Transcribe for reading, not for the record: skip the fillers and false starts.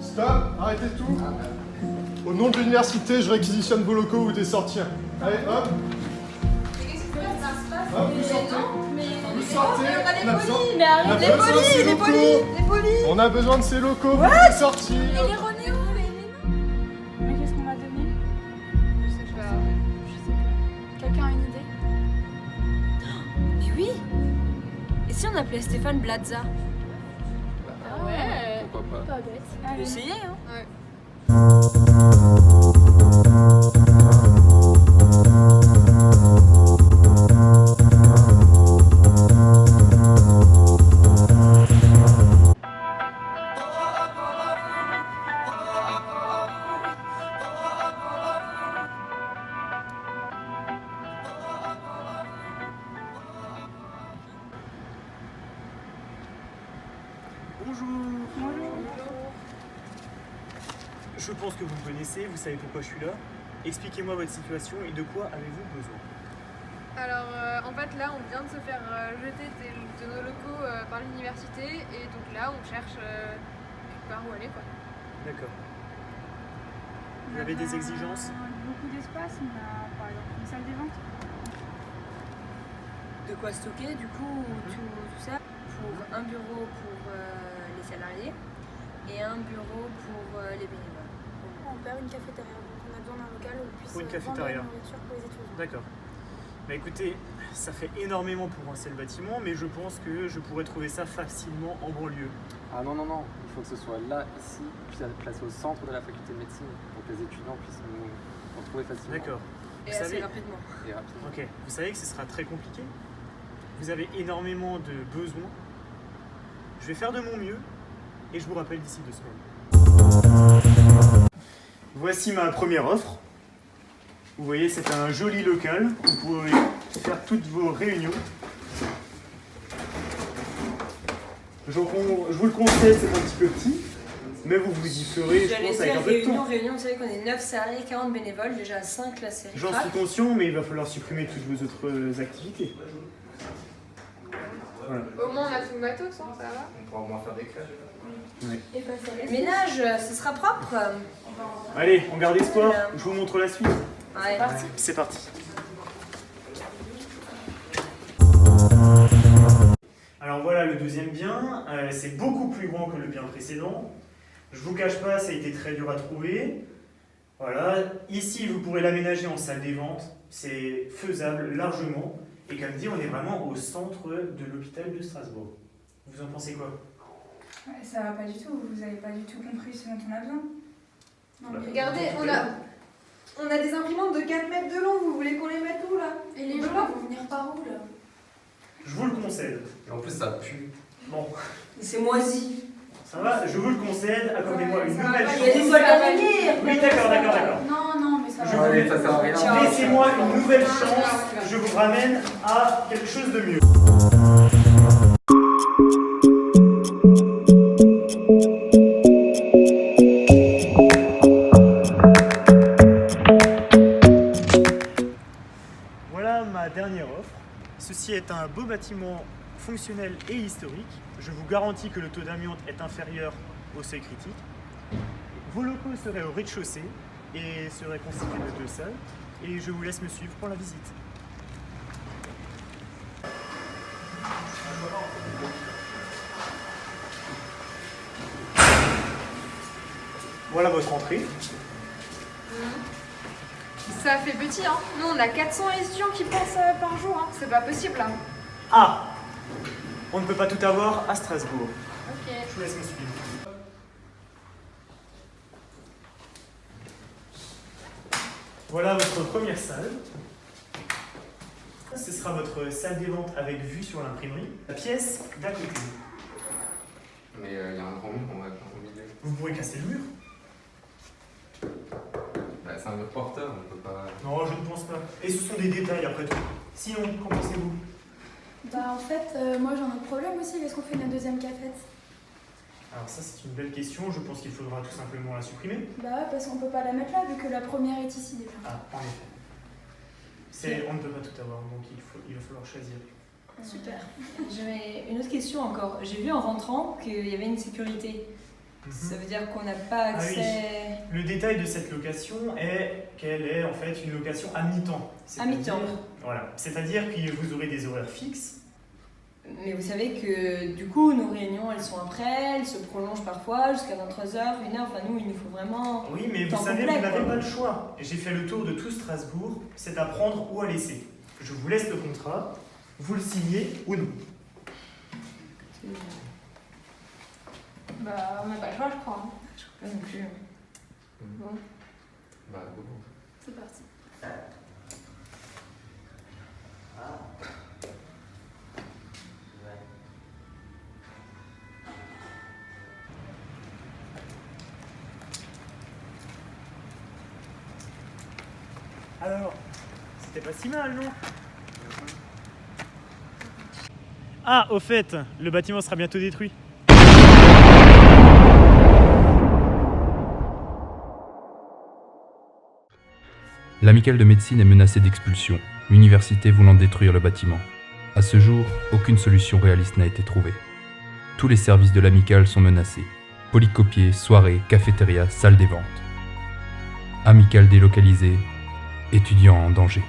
Stop, arrêtez tout. Au nom de l'université, je réquisitionne vos locaux ou des sortir. Allez, hop. Mais qu'est-ce qui se passe? Ça se passe? Hop, vous sortez. Vous sortez. Mais on a des On a besoin- polis! Mais on a arrête! besoin de ces locaux. Les polis! On a besoin de ces locaux, vous pouvez sortir. Et les Ronéo, mais non! Mais qu'est-ce qu'on m'a donné? Je sais pas. Quelqu'un a une idée? Mais oui! Et si on appelait Stéphane Blazza? Ah ouais! Pourquoi pas? Pas bête. On peut Allez. essayer, hein? Ouais. Bonjour. Je pense que vous me connaissez, vous savez pourquoi je suis là. Expliquez-moi votre situation et de quoi avez-vous besoin? Alors, en fait, là, on vient de se faire jeter de nos locaux par l'université et donc là, on cherche quelque part où aller, quoi. D'accord. Vous avez des exigences? Beaucoup d'espace, on a par exemple une salle des ventes. De quoi stocker, du coup, tout ça, pour un bureau pour les salariés et un bureau pour les bénévoles. On perd une cafétéria, donc on a besoin d'un local où on puisse Pour une vendre cafétéria. la nourriture pour les étudiants. D'accord. Bah écoutez, ça fait énormément pour un seul bâtiment, mais je pense que je pourrais trouver ça facilement en banlieue. Ah non, non, non, il faut que ce soit là, ici, puis placé au centre de la faculté de médecine, pour que les étudiants puissent nous retrouver facilement. D'accord. Et Vous assez savez, rapidement. Et rapidement. ok. Vous savez que ce sera très compliqué. Vous avez énormément de besoins. Je vais faire de mon mieux et je vous rappelle d'ici 2 semaines. Voici ma première offre. Vous voyez, c'est un joli local. Vous pouvez faire toutes vos réunions. Je vous le conseille, c'est un petit peu petit, mais vous vous y ferez, je J'allais pense, avec dire un peu de temps. réunion, vous savez qu'on est 9 salariés, 40 bénévoles, déjà 5 la série. J'en suis conscient, mais il va falloir supprimer toutes vos autres activités. Voilà. Au moins, on a tout le matos, hein, ça va? On pourra au moins faire des crèches. Et passer à l'espace. Ménage, ce sera propre. Allez, on garde espoir, je vous montre la suite. Ouais. C'est parti. Alors voilà le deuxième bien, c'est beaucoup plus grand que le bien précédent. Je vous cache pas, ça a été très dur à trouver. Voilà, ici vous pourrez l'aménager en salle des ventes, c'est faisable largement. Et comme dit, on est vraiment au centre de l'hôpital de Strasbourg. Vous en pensez quoi? Ouais, ça va pas du tout, vous avez pas du tout compris ce dont on a besoin. Non, mais Regardez, on a des imprimantes de 4 mètres de long, vous voulez qu'on les mette où, là? Et les gens vont venir par où là? Je vous le concède. Et en plus, ça pue. Bon, C'est moisi. ça va, je vous le concède, accordez-moi une ça va nouvelle pas, Il y a des chance. fois à venir. Oui, d'accord. Non, non, mais ça Je va. Allez, ça sert à rien. Ciao. Laissez-moi une nouvelle chance, je vous ramène à quelque chose de mieux. Voilà ma dernière offre. Ceci est un beau bâtiment fonctionnel et historique. Je vous garantis que le taux d'amiante est inférieur au seuil critique. Vos locaux seraient au rez-de-chaussée et seraient constitués de 2 salles. Et je vous laisse me suivre pour la visite. Voilà votre entrée. Ça fait petit, hein. Nous, on a 400 étudiants qui passent par jour, hein. C'est pas possible, hein. Ah! On ne peut pas tout avoir à Strasbourg. Ok. Je vous laisse me suivre. Voilà votre première salle. Ce sera votre salle des ventes avec vue sur l'imprimerie. La pièce d'à côté. Mais il y a un grand mur, on va faire au milieu. Vous pourrez casser le mur. Bah, c'est un mur porteur, on peut pas. Non, je ne pense pas. Et ce sont des détails après tout. Sinon, qu'en pensez-vous? Bah en fait, moi j'en ai un problème aussi, est-ce qu'on fait une deuxième cafette? Alors ça, c'est une belle question. Je pense qu'il faudra tout simplement la supprimer. Bah ouais, parce qu'on peut pas la mettre là vu que la première est ici déjà. Ah, en effet. On ne peut pas tout avoir, donc il va falloir choisir. Super. J'avais une autre question encore. J'ai vu en rentrant qu'il y avait une sécurité. Ça veut dire qu'on n'a pas Ah oui. accès Le détail de cette location est qu'elle est en fait une location à mi-temps. à mi-temps. C'est-à-dire- Voilà. C'est-à-dire que vous aurez des horaires fixes. Mais vous savez que du coup, nos réunions, elles sont après, elles se prolongent parfois jusqu'à 23h, 1h. Enfin, nous, il nous faut vraiment. Oui, mais vous Temps savez, complet, vous n'avez quoi. pas le choix. J'ai fait le tour de tout Strasbourg, c'est à prendre ou à laisser. Je vous laisse le contrat, vous le signez ou non. Bah, on n'a pas le choix, je crois. Hein. Je crois pas non plus. Bon, Bah, bon. c'est parti. Alors, c'était pas si mal, non? Ah, au fait, le bâtiment sera bientôt détruit. L'amicale de médecine est menacée d'expulsion, l'université voulant détruire le bâtiment. À ce jour, aucune solution réaliste n'a été trouvée. Tous les services de l'amicale sont menacés. Polycopier, soirée, cafétéria, salle des ventes. Amicale délocalisée, étudiants en danger.